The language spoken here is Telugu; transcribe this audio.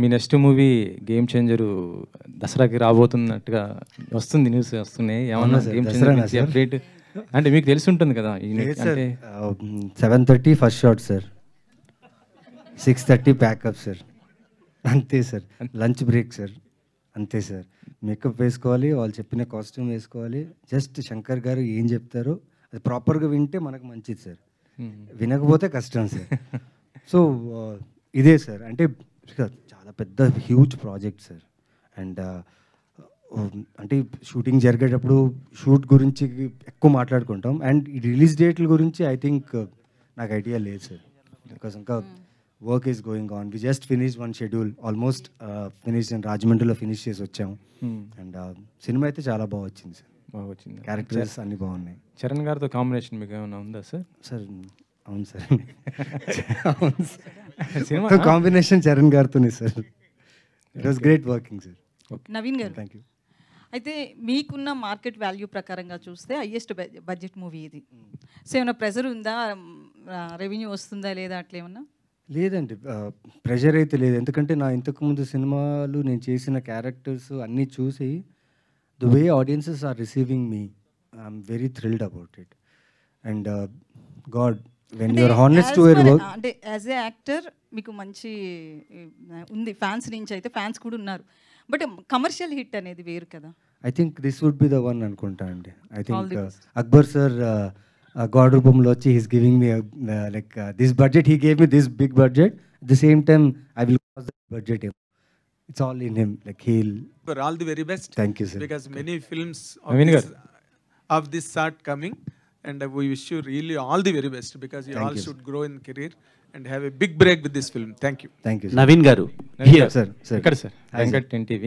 మీ నెక్స్ట్ మూవీ గేమ్ చేంజర్ దసరాకి రాబోతున్నట్టుగా వస్తుంది, న్యూస్ వస్తున్నాయి. ఏమన్నా గేమ్ చేంజర్ అప్డేట్ అంటే మీకు తెలిసి ఉంటుంది కదా? అంటే 7:30 first shot sir, 6:30 pack up sir, అంతే సార్. లంచ్ బ్రేక్ సార్, అంతే సార్. మేకప్ వేసుకోవాలి, వాళ్ళు చెప్పిన కాస్ట్యూమ్ వేసుకోవాలి. జస్ట్ శంకర్ గారు ఏం చెప్తారో అది ప్రాపర్గా వింటే మనకు మంచిది సార్, వినకపోతే కష్టం సార్. సో ఇదే సార్, అంటే చాలా పెద్ద హ్యూజ్ ప్రాజెక్ట్ సార్. అండ్ అంటే షూటింగ్ జరిగేటప్పుడు షూట్ గురించి ఎక్కువ మాట్లాడుకుంటాం. అండ్ ఈ రిలీజ్ డేట్ల గురించి ఐ థింక్ నాకు ఐడియా లేదు సార్, బికాస్ ఇంకా work is going on. We just finish one schedule, almost finish రాజమండ్రిలో ఫినిష్ చేసి వచ్చాము. అండ్ సినిమా అయితే చాలా బాగా వచ్చింది సార్, బాగా వచ్చింది. క్యారెక్టర్స్ అన్నీ బాగున్నాయి. చరణ్ గారితో కాంబినేషన్ మీకు ఏమైనా ఉందా సార్? సార్ అవును సార్, అవును సార్. సినిమా కాంబినేషన్ చరణ్ గారితోనే sir. It was great working sir. Naveen garu, thank you. అయితే మీకున్న మార్కెట్ వాల్యూ ప్రకారంగా చూస్తే హైయెస్ట్ బడ్జెట్ మూవీ ఇది. సో ఏమైనా ప్రెజర్ ఉందా, రెవెన్యూ వస్తుందా లేదా అట్లా ఏమన్నా? లేదండి, ప్రెషర్ అయితే లేదు. ఎందుకంటే నా ఇంతకుముందు సినిమాలు నేను చేసిన క్యారెక్టర్స్ అన్నీ చూసి the way audiences are receiving me, I'm very thrilled about it. And god, when you're honest to your work, అంటే యాజ్ ఏ యాక్టర్ మీకు మంచి ఉంది, ఫ్యాన్స్ నుంచి అయితే ఫ్యాన్స్ కూడా ఉన్నారు. బట్ కమర్షియల్ హిట్ అనేది వేరు కదా. I think this would be the one అనుకుంటా అండి. I think Akbar sir god రూపంలో వచ్చి he's giving me like this budget, he gave me this big budget. At the same time I will cross the budget. It's all in him. Like he'll. For all the very best. Thank you, sir. Because many films of this sort coming, and we wish you really all the very best, because you all should grow in career and have a big break with this film. Thank you. Thank you, sir. Naveen Garu. Here, sir. Sir. Venkat 10 TV.